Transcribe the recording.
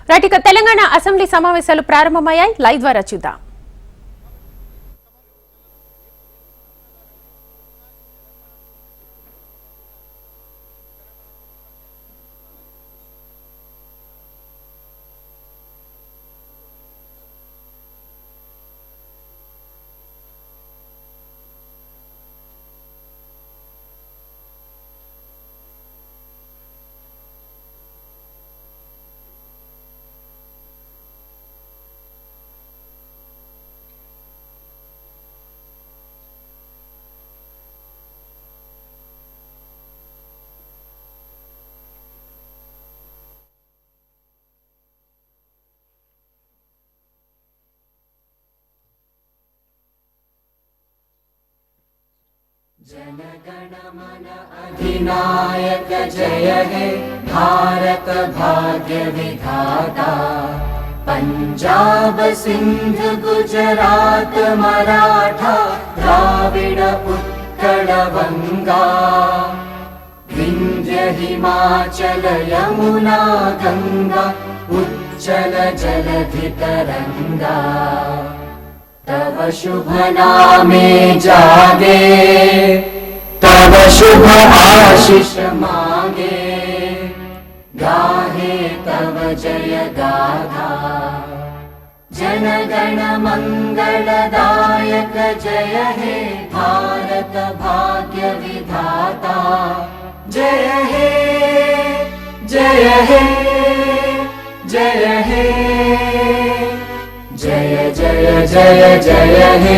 Right, ఇక Telangana assembly సమావేశాలు ప్రారంభమయ్యాయి. లైవ్ ద్వారా చూద్దాం. जनगण मन अधिनायक जय हे भारत भाग्य विधाता। पंजाब सिंध गुजरात मराठा द्राविड उत्कल बंगा। विंध्य हिमाचल यमुना गंगा उच्चल जलधि तरंगा। तव शुभ नामे जागे तव शुभ आशीष मांगे। गाहे तव जय गाथा जनगण मंगलदायक जय हे भारत भाग्य विधाता। जय हे जय हे जय हे जय जय जय जय हे।